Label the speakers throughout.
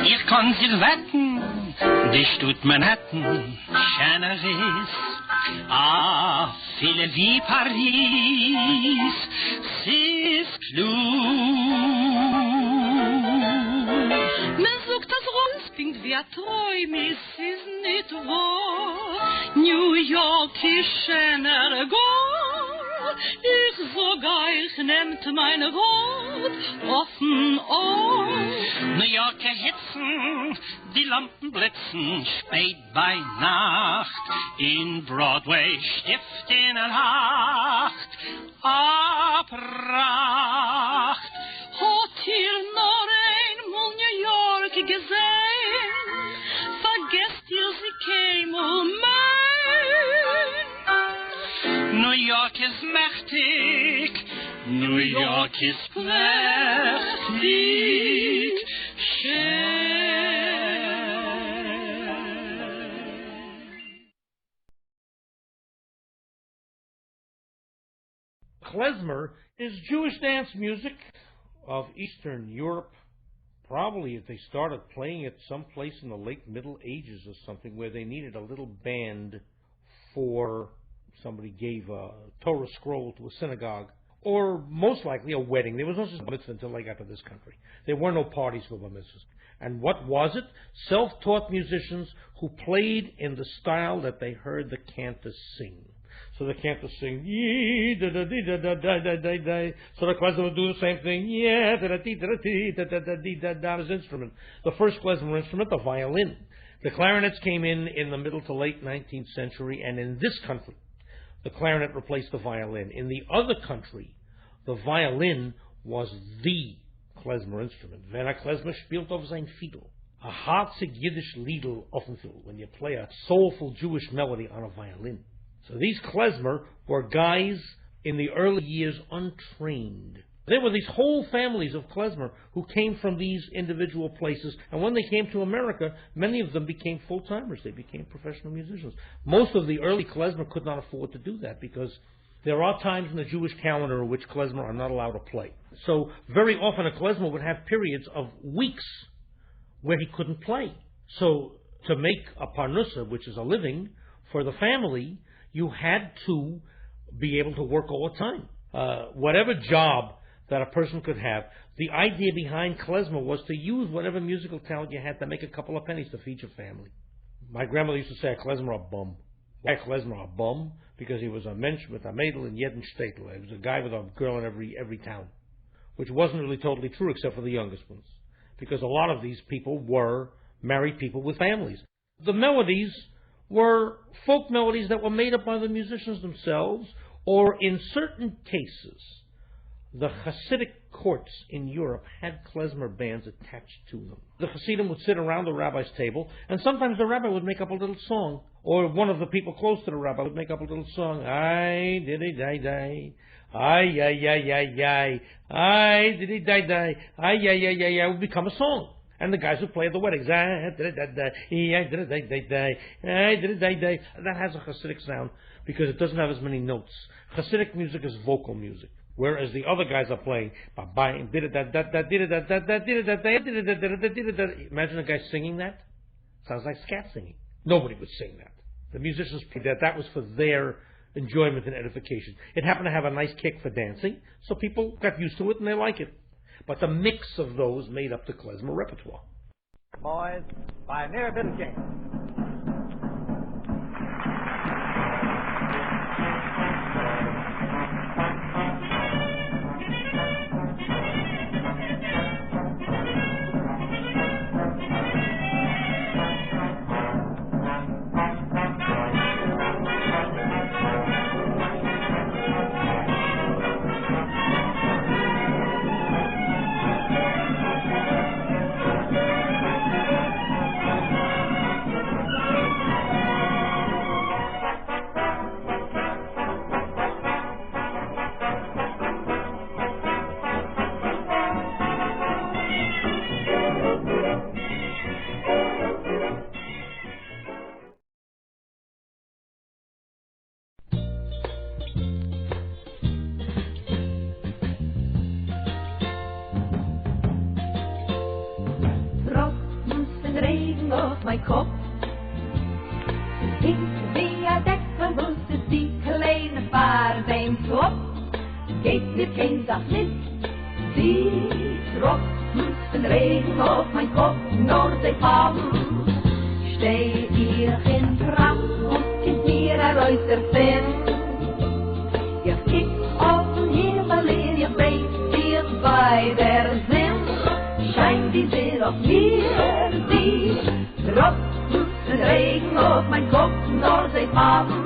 Speaker 1: Ich kann sich wetten, die Stadt Manhattan schöner ist. Ah, viele wie Paris, sie ist klug.
Speaker 2: Man sucht das Rundspinkt, wer träum ist, ist nicht wahr. New York ist schöner gar. Ich sogar, ich nehmt meine Wort offen auf.
Speaker 1: New Yorker hitzen, die Lampen blitzen, spät bei Nacht. In Broadway stift in der Nacht, a Pracht.
Speaker 2: Hat ihr noch einmal New York gesehen? Vergesst ihr, sie käme mein.
Speaker 1: New York ist mächtig, New York ist prächtig,
Speaker 3: Klezmer is Jewish dance music of Eastern Europe. Probably if they started playing it someplace in the late Middle Ages or something where they needed a little band for somebody gave a Torah scroll to a synagogue, or most likely a wedding. There was no bar mitzvah until they got to this country. There were no parties for bar mitzvahs. And what was it? Self-taught musicians who played in the style that they heard the cantors sing. So the cantors sing, so the klezmer would do the same thing, his instrument. The first klezmer instrument, the violin. The clarinets came in the middle to late 19th century, and in this country, the clarinet replaced the violin. In the other country, the violin was the klezmer instrument. Wenn a klezmer spielt auf sein Fiedel, a harzig Yiddish Liedl offenfiel, when you play a soulful Jewish melody on a violin. So these klezmer were guys in the early years untrained. There were these whole families of klezmer who came from these individual places, and when they came to America, many of them became full-timers. They became professional musicians. Most of the early klezmer could not afford to do that because there are times in the Jewish calendar in which klezmer are not allowed to play. So very often a klezmer would have periods of weeks where he couldn't play. So to make a parnusa, which is a living for the family, you had to be able to work all the time. Whatever job that a person could have, the idea behind klezmer was to use whatever musical talent you had to make a couple of pennies to feed your family. My grandmother used to say a klezmer a bum. Why a klezmer a bum? Because he was a mensch with a mädel in jeden Städtel. He was a guy with a girl in every town. Which wasn't really totally true except for the youngest ones. Because a lot of these people were married people with families. The melodies were folk melodies that were made up by the musicians themselves, or in certain cases, the Hasidic courts in Europe had klezmer bands attached to them. The Hasidim would sit around the rabbi's table, and sometimes the rabbi would make up a little song, or one of the people close to the rabbi would make up a little song. Ay, diddy die die, ay, ay, ay, ay, ay, ay, diddy die die, ay, ay, ay, ay, ay, would become a song. And the guys who play at the weddings, that has a Hasidic sound because it doesn't have as many notes. Hasidic music is vocal music, whereas the other guys are playing. Imagine a guy singing that. Sounds like scat singing. Nobody would sing that. The musicians played that. That was for their enjoyment and edification. It happened to have a nice kick for dancing, so people got used to it and they like it. But the mix of those made up the klezmer repertoire.
Speaker 4: Boys, by mere bit of game.
Speaker 5: mein Kopf. Ich wie ein Deckel, muss es die kleine Fahrt beim Kopf. Geht mir kein Sach nicht, die Tropfen Regen auf mein Kopf, nur sie fallen. Steh ich in Trapp und kind mir heraus der Fenster. Ich kick auf den Himmel in ihr Bein, wir bei der Sinn. Scheint die Sonne auf mir, die Tropfen Regen auf mein Kopf, nur sie fallen.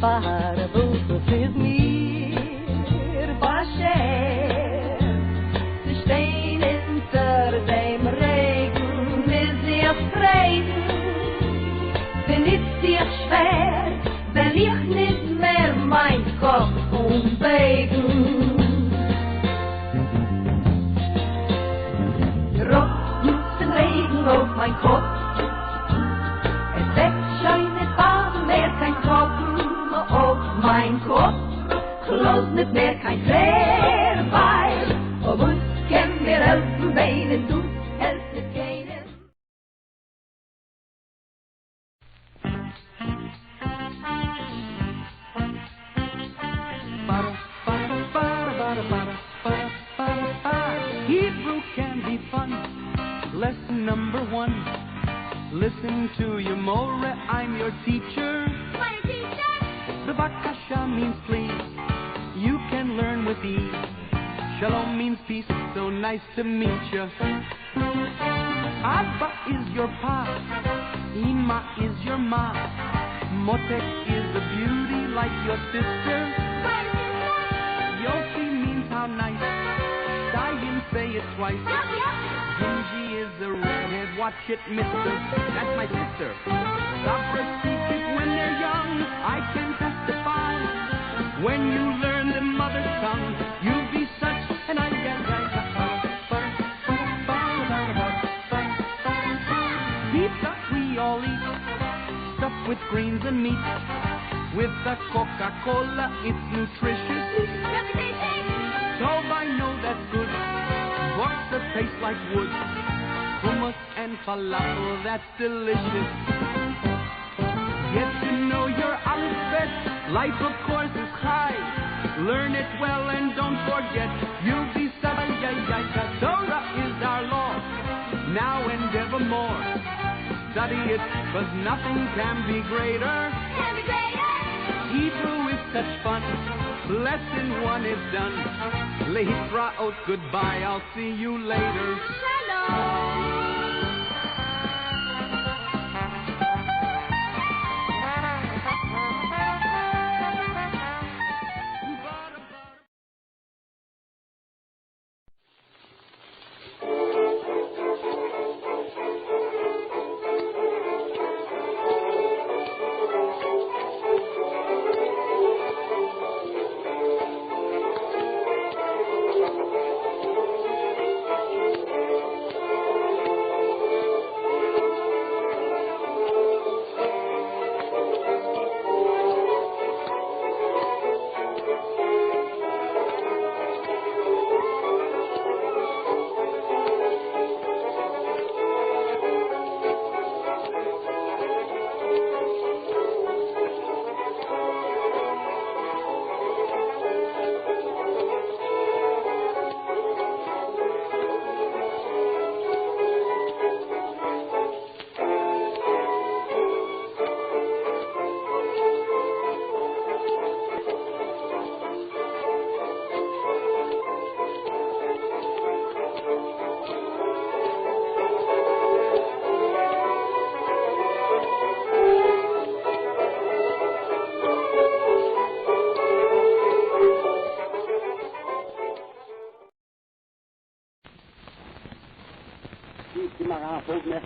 Speaker 5: Fahre Busse für mir, Bascher. Sie stehen hinter dem Regen, mit sich freien. Bin ich dir schwer, wenn ich nicht mehr mein Kopf umbegen. Tropfen Regen auf mein Kopf. Es wird schon nicht bald mehr kein Tropfen auf mein Kopf. Bloß nicht mehr kein Klärweil. Ob uns können wir helfen, wenn du helft es keinem.
Speaker 6: Hebrew can be fun. Lesson number 1. Listen to your more. I'm your teacher.
Speaker 5: My teacher.
Speaker 6: The bakasha means please. You can learn with ease. Shalom means peace. So nice to meet you. Abba is your pa. Ima is your ma. Motek is a beauty like your sister.
Speaker 5: My sister.
Speaker 6: Yofi means how nice. Dayan say it twice. Gingy is a redhead, watch it, mister. That's my sister. Lovers speak it when they're young, I can testify. When you learn the mother tongue, you'll be such an pizza we all eat, stuffed with greens and meat. With the Coca-Cola, it's nutritious. So I know that's good. Borscht that tastes like wood. Hummus and falafel, that's delicious. Get to know your alphabet. Life, of course, is high. Learn it well and don't forget. You'll be Torah is our law. Now and evermore. Study it, 'cause nothing can be greater. Hebrew is such fun. Lesson 1 is done. Lehitraot, goodbye, I'll see you later.
Speaker 5: Shalom.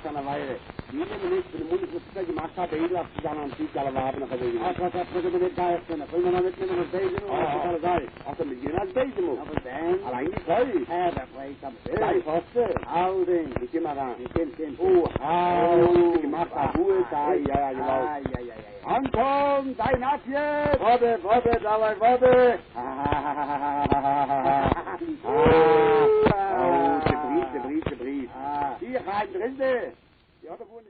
Speaker 7: Eine Weile. Jeder Minister, der Bundesminister gemacht hat, der Edel hat sich an den Sieg aller Waben nach der Wege. Ach, was hat man mit der Erzählen? Wollen wir noch mitnehmen als Beisen? Ach, alle sei. Ach, dann mit als Beisen muss. Aber dann? Allein die Freude. Ja, das weiß ich aber. Sei Foster. Hau den. Ich geh mal ran. Ich kenn. Oh, hau. Gemacht hat Ruhe, da. Ja, genau. Anton, dein Abjet. Warte, dabei. Der Brief. Hier rein drin. Ja, da wohnt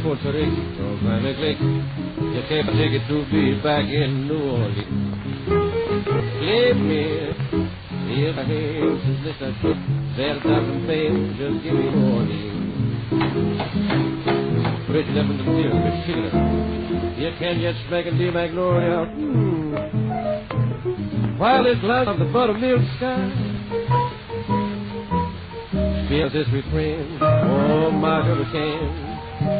Speaker 8: Puerto Rico, Granny Glick. You can't take it to be back in New Orleans. Leave me if I hate to listen to their thousand fame, just give me warning. Bridge up in the field with sugar. You can't yet smack and the magnolia. While it clouds on the buttermilk sky. Feels this refrain, oh my hurricane.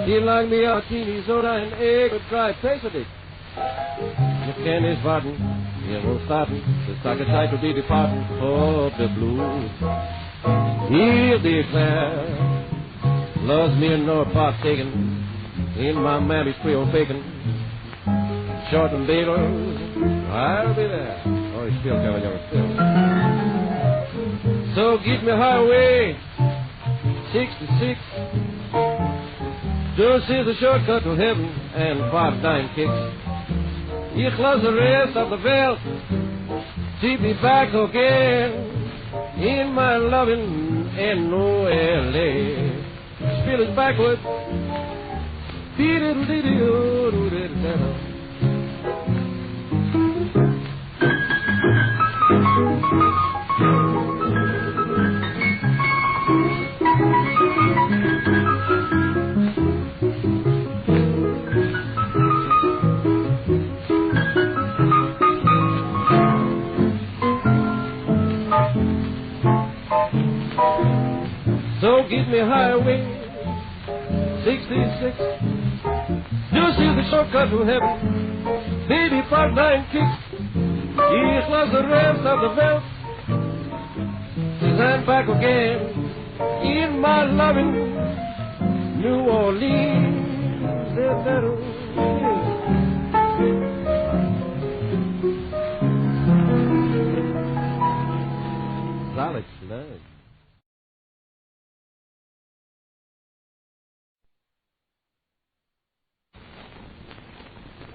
Speaker 8: He like me a teeny soda and egg with dry pasty. You can't is warten, you won't starten. The stock is tight to be departing for the blues. He'll declare, loves me and no part taken in my mammy's Creole bacon. Short and bagels, I'll be there. Oh, he's still coming over still. So get me highway 66. This is a shortcut to heaven and 5 dime kicks. Ich lasse the rest of the belt. Keep me back again in my loving and no LA. Spill it backwards. So give me highway 66. Just is the shortcut to heaven. Baby, 5 9 kicks. He loves the rest of the belt. Since I'm back again in my loving New Orleans. Solid slug.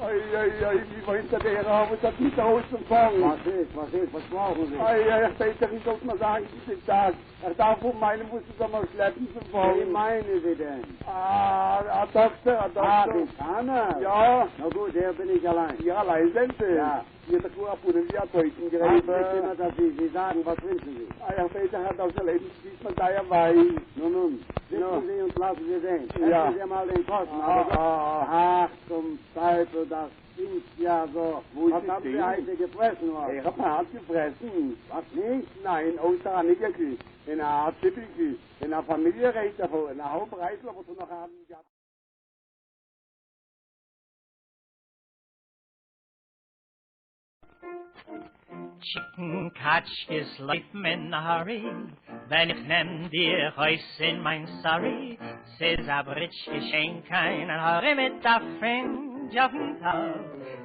Speaker 7: Wie wollen Sie der Abend das nicht ausempfangen? Was brauchen Sie? Ich weiß nicht, ob man sagen, diesen Tag. Darf von meinem muss es einmal schleppen zu fangen. Wie meinen Sie denn? Ein Doktor. Amerikaner? Ja. Na gut, hier bin ich allein. Ja, allein sind Sie? Ja. Hier ist der Kurapuden, wie hat heute geredet. Immer, dass Sie sagen, was wünschen Sie? Ich weiß, hat aus der Lebensdienst von daher weiß. Nun, sitzen Sie und lassen Sie sehen. Ja. Essen Sie mal den Kosten. Ach, zum Teufel, das stinkt ja so. Was haben Sie heute gefressen? Ich habe hart gefressen. Was nicht? Nein, außer Anigaki. In einer Art Tippiki. In einer Familienrecht, in einer Hauptreisler, wo Sie noch haben gehabt.
Speaker 1: Chicken Katschkes laufen in a hurry, wenn ich nehm dir Reus in mein Surrey. Says a britsch geschenk keinen Hurry mit a fringe. fringe auf dem Tag.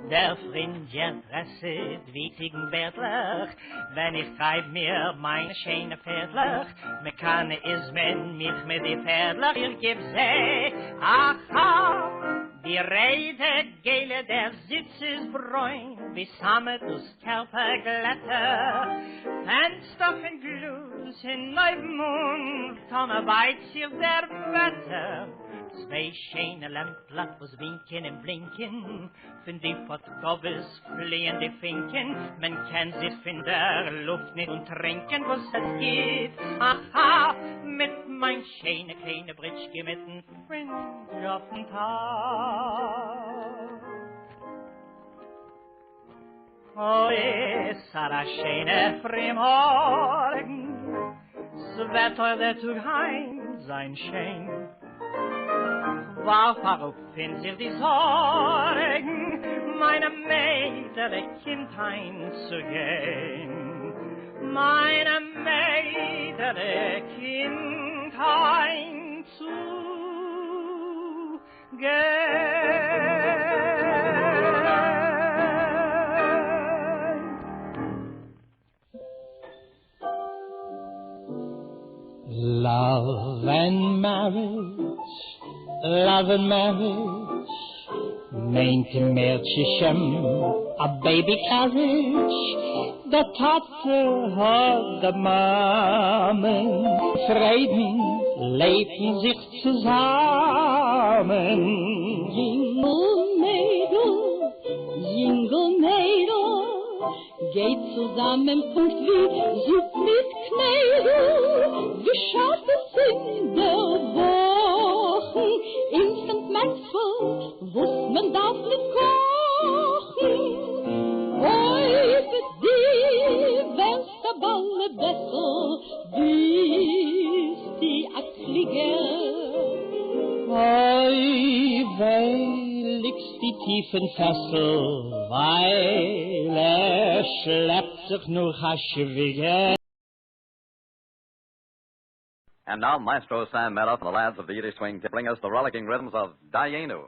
Speaker 1: Der Fringe dresset wie Ziegenbärtler, wenn ich treib mir meine schöne Pferdler. Mechanismen mich mit die Pferdler, ich geb sie, aha. Die Rede gele, der Sitz ist bräun, wie Sammet aus Kerperglätter. Fenster von Gluss in Neubmund, Tonne weit sich der Wetter. Zwei schöne Lämpler, was winken und blinken, von die Pottkobels fliehen die Finken, man kann sich von der Luft nicht und trinken, was es geht. Aha, mit mein schöne kleine Britschke mit dem Fringe auf dem Tag. Oh, es hat a schöne Frühmorgen, es wird heute Tag heim sein schön. Warf auf in sich die Sorgen, meine Mädel Kindheit zu gehen. Meine Mädel Kindheit zu gehen.
Speaker 9: Love and marriage, meinte Mädchen, a baby carriage, der Tate hat der Mamen, Frieden lebten sich zusammen. Jingle Mädel, geht zusammen, Punkt wie Süd mit Knädel, wie schaut es in der Woche, instant Maxwell, wusst man darf nicht kochen. Heute die wärst der Balle besser, bis die Akliger. Oi, weiligst die tiefen Fessel, weil schleppt sich nur Haschewige.
Speaker 10: And now Maestro Sam Meadow and the lads of the Yiddish swing to bring us the rollicking rhythms of danuah.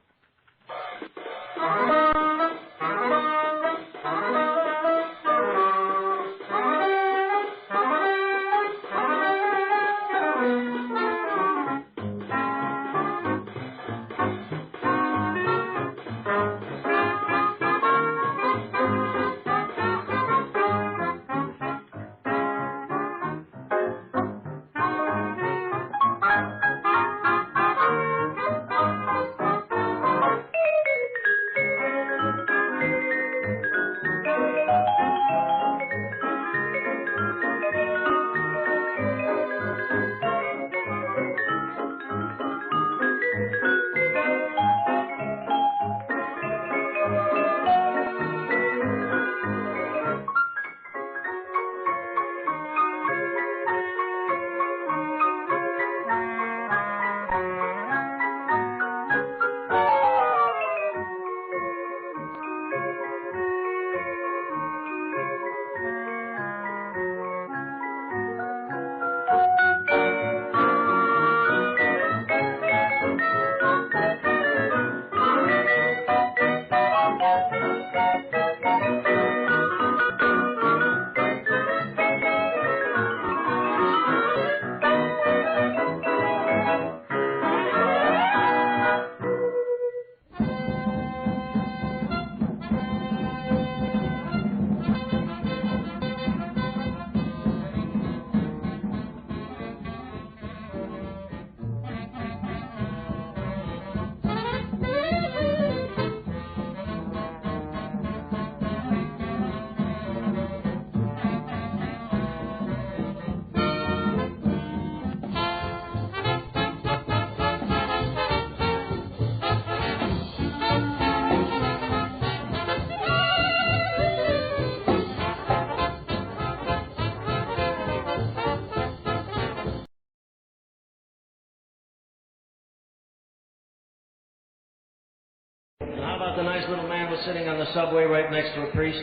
Speaker 8: How about the nice little man was sitting on the subway right next to a priest,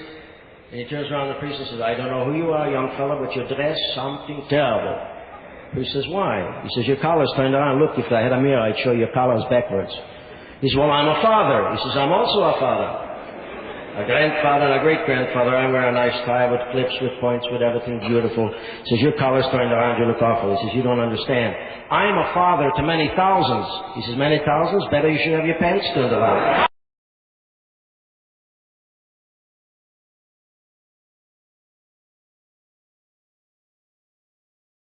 Speaker 8: and he turns around to the priest and says, I don't know who you are, young fella, but you dress something terrible. The priest says, why? He says, your collar's turned around. Look, if I had a mirror, I'd show your collar's backwards. He says, well, I'm a father. He says, I'm also a father. A grandfather and a great-grandfather. I wear a nice tie with clips, with points, with everything beautiful. He says, your collar's turned around, you look awful. He says, you don't understand. I'm a father to many thousands. He says, many thousands? Better you should have your pants turned around.